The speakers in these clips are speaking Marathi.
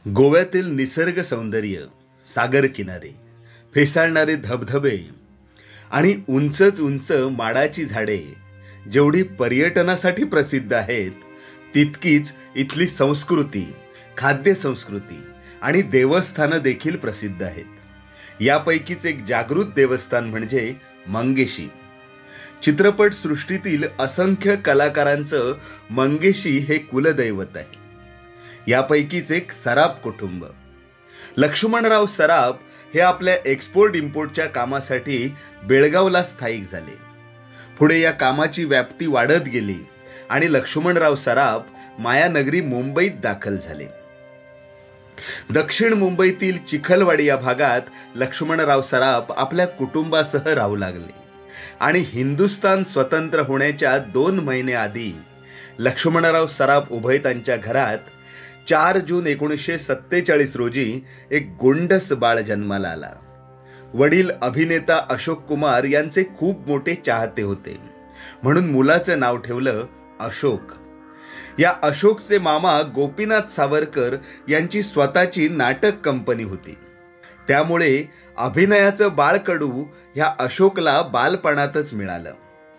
गोव्यातील निसर्ग सौंदर्य, सागर किनारे, फेसाळणारे धबधबे आणि उंचच उंच माडाची झाडे जेवढी पर्यटनासाठी प्रसिद्ध आहेत, तितकीच इथली संस्कृती, खाद्य संस्कृती आणि देवस्थानं देखील प्रसिद्ध आहेत. यापैकीच एक जागृत देवस्थान म्हणजे मंगेशी. चित्रपट सृष्टीतील असंख्य कलाकारांचं मंगेशी हे कुलदैवत आहे. यापैकीच एक सराफ कुटुंब. लक्ष्मणराव सराफ हे आपल्या एक्सपोर्ट इम्पोर्टच्या कामासाठी बेळगावला स्थायिक झाले. पुढे या कामाची व्याप्ती वाढत गेली आणि लक्ष्मणराव सराफ मायानगरी मुंबईत दाखल झाले. दक्षिण मुंबईतील चिखलवाडी या भागात लक्ष्मणराव सराफ आपल्या कुटुंबासह राहू लागले आणि हिंदुस्थान स्वतंत्र होण्याच्या 2 महिने आधी लक्ष्मणराव सराफ उभयतांच्या घरात 4 जून 1947 रोजी एक गोंडस बाळ जन्माला आला. वडील अभिनेता अशोक कुमार यांचे खूप मोठे चाहते होते, म्हणून मुलाचं नाव ठेवलं अशोक. या अशोकचे मामा गोपीनाथ सावरकर यांची स्वतःची नाटक कंपनी होती. त्यामुळे अभिनयाचं बाळकडू ह्या अशोकला बालपणातच मिळालं.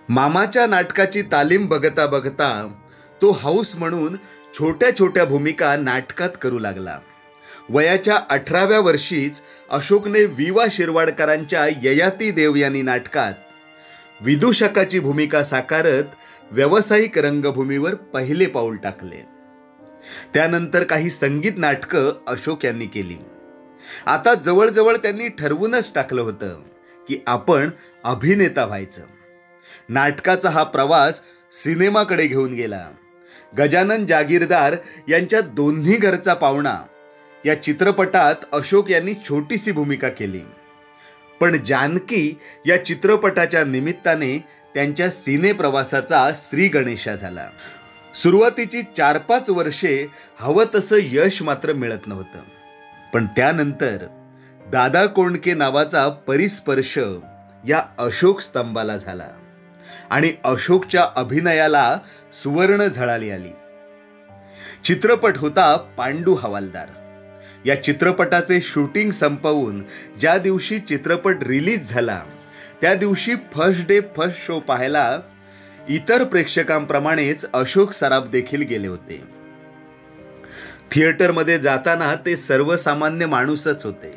मामाच्या नाटकाची तालीम बघता बघता तो हौस म्हणून छोट्या छोट्या भूमिका नाटकात करू लागला. वयाच्या 18व्या वर्षीच अशोकने विवा शिरवाडकरांच्या ययाती देवयानी नाटकात विदूषकाची भूमिका साकारत व्यावसायिक रंगभूमीवर पहिले पाऊल टाकले. त्यानंतर काही संगीत नाटकं अशोक यांनी केली. आता जवळजवळ त्यांनी ठरवूनच टाकलं होतं की आपण अभिनेता व्हायचं. नाटकाचा हा प्रवास सिनेमाकडे घेऊन गेला. गजानन जागीरदार यांच्या दोन्ही घरचा पाहुणा या चित्रपटात अशोक यांनी छोटीशी भूमिका केली. पण जानकी या चित्रपटाच्या निमित्ताने त्यांच्या सिने प्रवासाचा श्री गणेशा झाला. सुरुवातीची 4-5 वर्षे हवं तसं यश मात्र मिळत नव्हतं. पण त्यानंतर दादा कोंडके नावाचा परिस्पर्श या अशोक स्तंभाला झाला आणि अशोकच्या अभिनयाला सुवर्ण झळाळी आली. चित्रपट होता पांडू हवालदार. या चित्रपटाचे शूटिंग संपवून ज्या दिवशी चित्रपट रिलीज झाला, त्या दिवशी फर्स्ट डे फर्स्ट शो पाहायला इतर प्रेक्षकांप्रमाणेच अशोक सराफ देखील गेले होते. थिएटरमध्ये जाताना ते सर्वसामान्य माणूसच होते.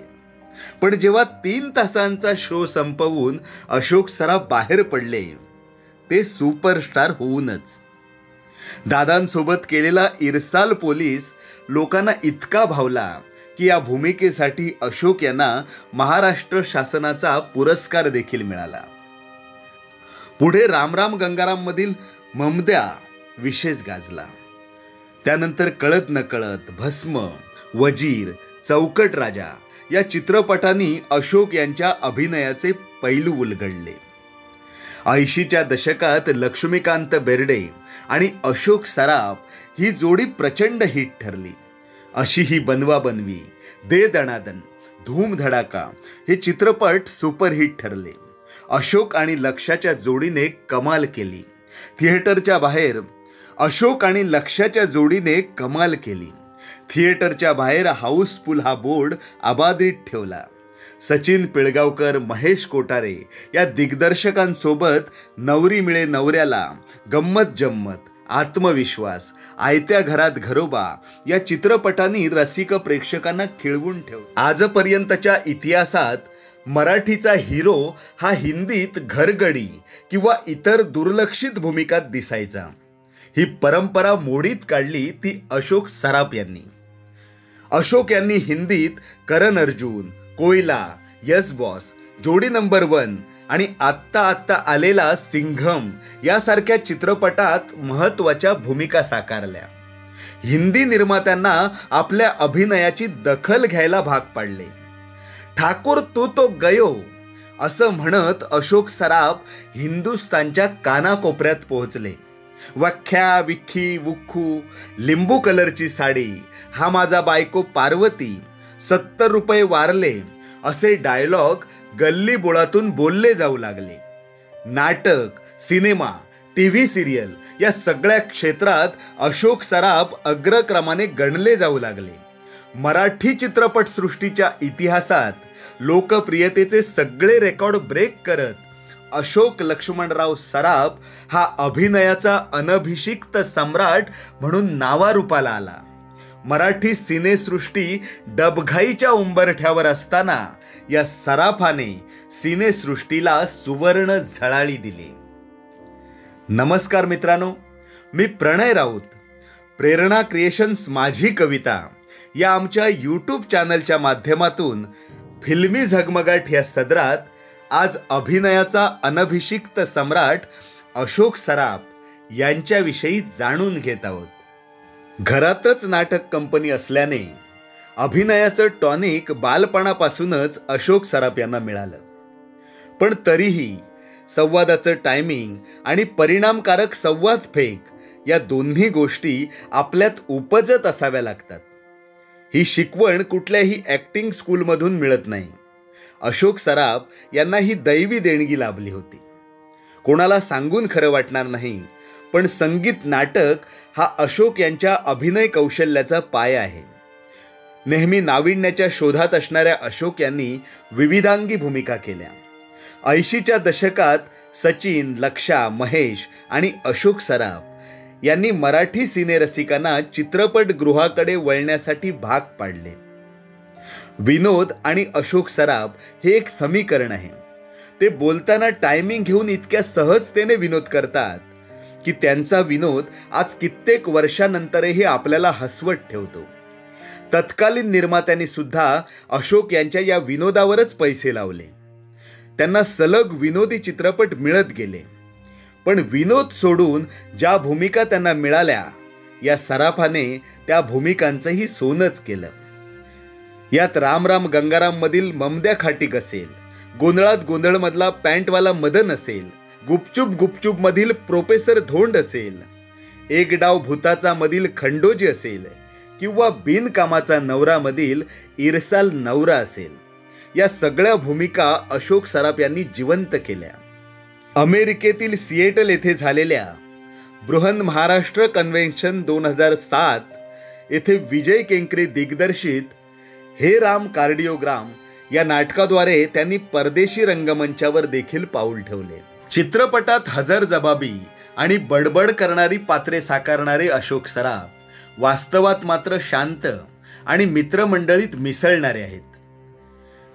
पण जेव्हा 3 तासांचा शो संपवून अशोक सराफ बाहेर पडले, ते सुपरस्टार होऊनच. दादांसोबत केलेला इरसाल पोलीस लोकांना इतका भावला की या भूमिकेसाठी अशोक यांना महाराष्ट्र शासनाचा पुरस्कार देखील मिळाला. पुढे रामराम गंगाराम मधील ममद्या विशेष गाजला. त्यानंतर कळत नकळत, भस्म, वजीर, चौकट राजा या चित्रपटांनी अशोक यांच्या अभिनयाचे पैलू उलगडले. 80च्या दशकात लक्ष्मीकांत बेर्डे आणि अशोक सराफ ही जोडी प्रचंड हिट ठरली. अशी ही बनवा बनवी, दे दणादण, धूम धडाका हे चित्रपट सुपरहिट ठरले. अशोक आणि लक्ष्याच्या जोडीने कमाल केली. थिएटरच्या बाहेर अशोक आणि लक्ष्याच्या जोडीने कमाल केली. थिएटरच्या बाहेर हाऊसफुल हा बोर्ड अबाधित ठेवला. सचिन पिळगावकर, महेश कोठारे या दिग्दर्शकांसोबत नवरी मिळे नवऱ्याला, गंमत जम्मत, आत्मविश्वास, आयत्या घरात घरोबा या चित्रपटांनी रसिक प्रेक्षकांना खिळवून ठेवलं. आजपर्यंतच्या इतिहासात मराठीचा हिरो हा हिंदीत घरगडी किंवा इतर दुर्लक्षित भूमिकात दिसायचा. ही परंपरा मोडीत काढली ती अशोक सराफ यांनी. अशोक यांनी हिंदीत करण अर्जुन, कोयला, यस बॉस, जोडी नंबर 1 आणि आत्ता आलेला सिंघम यासारख्या चित्रपटात महत्त्वाच्या भूमिका साकारल्या. हिंदी निर्मात्यांना आपल्या अभिनयाची दखल घ्यायला भाग पाडले. ठाकूर तू तो गयो असं म्हणत अशोक सराफ हिंदुस्थानच्या कानाकोपऱ्यात पोहोचले. वख्या विख्खी वुख्खू, लिंबू कलरची साडी, हा माझा बायको पार्वती, 70 रुपये वारले असे डायलॉग गल्ली बोळातून बोलले जाऊ लागले. नाटक, सिनेमा, टीव्ही सिरियल या सगळ्या क्षेत्रात अशोक सराफ अग्रक्रमाने गणले जाऊ लागले. मराठी चित्रपटसृष्टीच्या इतिहासात लोकप्रियतेचे सगळे रेकॉर्ड ब्रेक करत अशोक लक्ष्मणराव सराफ हा अभिनयाचा अनभिषिक्त सम्राट म्हणून नावारूपाला आला. मराठी सिनेसृष्टी डबघाईच्या उंबरठ्यावर असताना या सराफाने सिनेसृष्टीला सुवर्ण झळाळी दिली. नमस्कार मित्रांनो, मी प्रणय राऊत. प्रेरणा क्रिएशन्स माझी कविता या आमच्या यूट्यूब चॅनलच्या माध्यमातून फिल्मी झगमगाट या सदरात आज अभिनयाचा अनभिषिक्त सम्राट अशोक सराफ यांच्याविषयी जाणून घेत आहोत. घरातच नाटक कंपनी असल्याने अभिनयाचं टॉनिक बालपणापासूनच अशोक सराफ यांना मिळालं. पण तरीही संवादाचं टायमिंग आणि परिणामकारक संवाद फेक या दोन्ही गोष्टी आपल्यात उपजत असाव्या लागतात. ही शिकवण कुठल्याही ॲक्टिंग स्कूलमधून मिळत नाही. अशोक सराफ यांना ही दैवी देणगी लाभली होती. कोणाला सांगून खरं वाटणार नाही, पण संगीत नाटक हा अशोक यांच्या अभिनय कौशल्याचा पाया आहे. नेहमी नाविन्याच्या शोधात असणाऱ्या अशोक यांनी विविधांगी भूमिका केल्या. 80च्या दशकात सचिन, लक्षा, महेश आणि अशोक सराफ यांनी मराठी सिनेरसिकांना चित्रपटगृहाकडे वळण्यासाठी भाग पाडले. विनोद आणि अशोक सराफ हे एक समीकरण आहे. ते बोलताना टायमिंग घेऊन इतक्या सहजतेने विनोद करतात की त्यांचा विनोद आज कित्येक वर्षानंतरही आपल्याला हसवत ठेवतो. तत्कालीन निर्मात्यांनी सुद्धा अशोक यांच्या या विनोदावरच पैसे लावले. त्यांना सलग विनोदी चित्रपट मिळत गेले. पण विनोद सोडून ज्या भूमिका त्यांना मिळाल्या, या सराफाने त्या भूमिकांचंही सोनच केलं. यात राम राम गंगाराम मधील ममद्या खाटीक असेल, गोंधळात गोंधळमधला पॅन्टवाला मदन असेल, गुपचूप गुपचूप मधील प्रोफेसर धोंड असेल, एक डाव भूताचा मधील खंडोजी असेल किंवा बिनकामाचा नवरा मधील इरसाल नवरा असेल, या सगळ्या भूमिका अशोक सराफ यांनी जिवंत केल्या. अमेरिकेतील सिएटल येथे झालेल्या बृहन महाराष्ट्र कन्व्हेन्शन 2007 येथे विजय केंकरे दिग्दर्शित हे राम कार्डिओग्राम या नाटकाद्वारे त्यांनी परदेशी रंगमंचावर देखील पाऊल ठेवले. चित्रपटात हजरजबाबी आणि बडबड करणारी पात्रे साकारणारे अशोक सराफ वास्तवात मात्र शांत आणि मित्रमंडळीत मिसळणारे आहेत.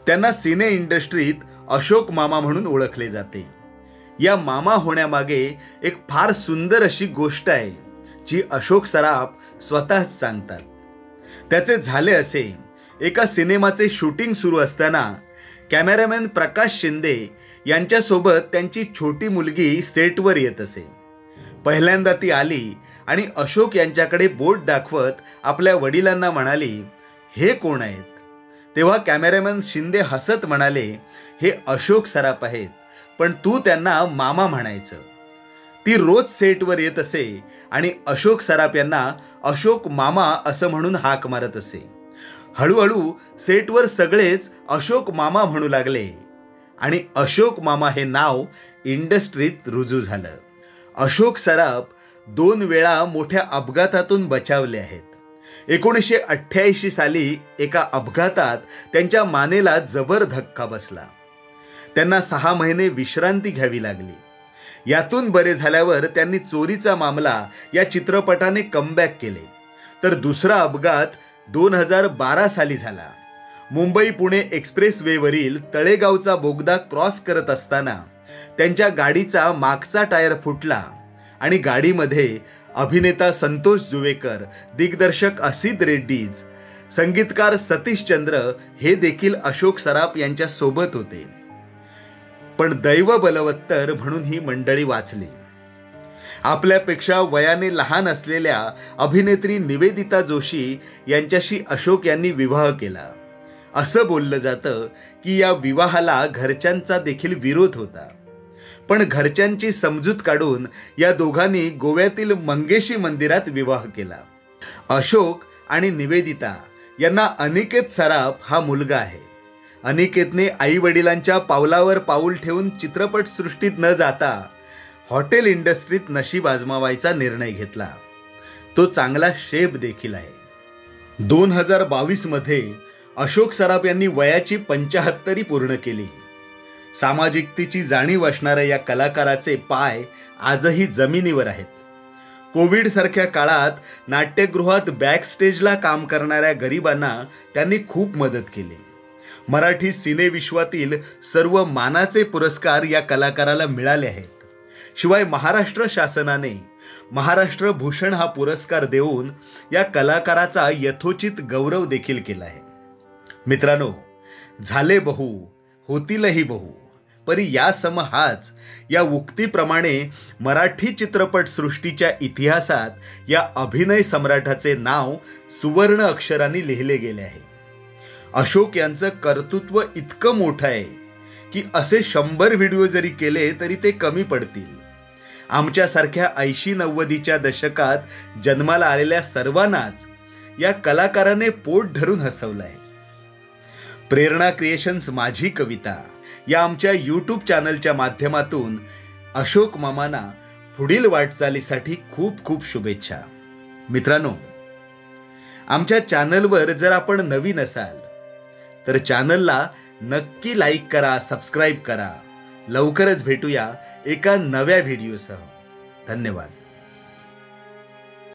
त्यांना सिने इंडस्ट्रीत अशोक मामा म्हणून ओळखले जाते. या मामा होण्यामागे एक फार सुंदर अशी गोष्ट आहे, जी अशोक सराफ स्वतःच सांगतात. त्याचे झाले असे, एका सिनेमाचे शूटिंग सुरू असताना कॅमेरामॅन प्रकाश शिंदे यांच्यासोबत त्यांची छोटी मुलगी सेटवर येत असे. पहिल्यांदा ती आली आणि अशोक यांच्याकडे बोट दाखवत आपल्या वडिलांना म्हणाली, हे कोण आहेत? तेव्हा कॅमेरामॅन शिंदे हसत म्हणाले, हे अशोक सराफ आहेत, पण तू त्यांना मामा म्हणायचं. ती रोज सेटवर येत असे आणि अशोक सराफ यांना अशोक मामा असं म्हणून हाक मारत असे. हळूहळू सेटवर सगळेच अशोक मामा म्हणू लागले आणि अशोक मामा हे नाव इंडस्ट्रीत रुजू झालं. अशोक सराफ 2 वेळा मोठ्या अपघातातून बचावले आहेत. 1988 साली एका अपघातात त्यांच्या मानेला जबर धक्का बसला. त्यांना 6 महिने विश्रांती घ्यावी लागली. यातून बरे झाल्यावर त्यांनी चोरीचा मामला या चित्रपटाने कमबॅक केले. तर दुसरा अपघात 2012 साली झाला. मुंबई पुणे एक्सप्रेसवेवरील तळेगावचा बोगदा क्रॉस करत असताना त्यांच्या गाडीचा मागचा टायर फुटला आणि गाडीमध्ये अभिनेता संतोष जुवेकर, दिग्दर्शक असित रेड्डीज, संगीतकार सतीश चंद्र हे देखील अशोक सराफ यांच्या सोबत होते. पण दैव बलवत्तर म्हणून ही मंडळी वाचली. आपल्यापेक्षा वयाने लहान असलेल्या अभिनेत्री निवेदिता जोशी यांच्याशी अशोक यांनी विवाह केला. असं बोललं जातं की या विवाहाला घरच्यांचा देखील विरोध होता. पण घरच्यांची समजूत काढून या दोघांनी गोव्यातील मंगेशी मंदिरात विवाह केला. अशोक आणि निवेदिता यांना अनिकेत सराफ हा मुलगा आहे. अनिकेतने आई वडिलांच्या पावलावर पाऊल ठेवून चित्रपटसृष्टीत न जाता हॉटेल इंडस्ट्रीत नशीब आजमावायचा निर्णय घेतला. तो चांगला शेफ देखील आहे. 2022 मध्ये अशोक सराफ यांनी वयाची 75 पूर्ण केली. सामाजिकतेची जाणीव असणाऱ्या या कलाकाराचे पाय आजही जमिनीवर आहेत. कोविड सारख्या काळात नाट्यगृहात बॅकस्टेजला काम करणाऱ्या गरिबांना त्यांनी खूप मदत केली. मराठी सिनेविश्वातील सर्व मानाचे पुरस्कार या कलाकाराला मिळाले आहेत. शिवाय महाराष्ट्र शासनाने महाराष्ट्र भूषण हा पुरस्कार देऊन या कलाकाराचा यथोचित गौरव देखील केला आहे. मित्रांनो, झाले बहु होतीलही बहु परी या सम हाच या उक्तीप्रमाणे मराठी चित्रपट सृष्टीच्या इतिहासात या अभिनय सम्राटाचे नाव सुवर्ण अक्षरांनी लिहिले गेले आहे. अशोक यांचं कर्तृत्व इतकं मोठं आहे की असे 100 व्हिडिओ जरी केले तरी ते कमी पडतील. आमच्यासारख्या 80-90च्या दशकात जन्माला आलेल्या सर्वांनाच या कलाकाराने पोट धरून हसवलंय. प्रेरणा क्रिएशन्स माझी कविता या आमच्या यूट्यूब चॅनलच्या माध्यमातून अशोक मामांना पुढील वाटचालीसाठी खूप खूप शुभेच्छा. मित्रांनो, आमच्या चॅनलवर जर आपण नवीन असाल तर चॅनलला नक्की लाईक करा, सबस्क्राईब करा. लवकरच भेटूया एका नव्या व्हिडिओसह. धन्यवाद.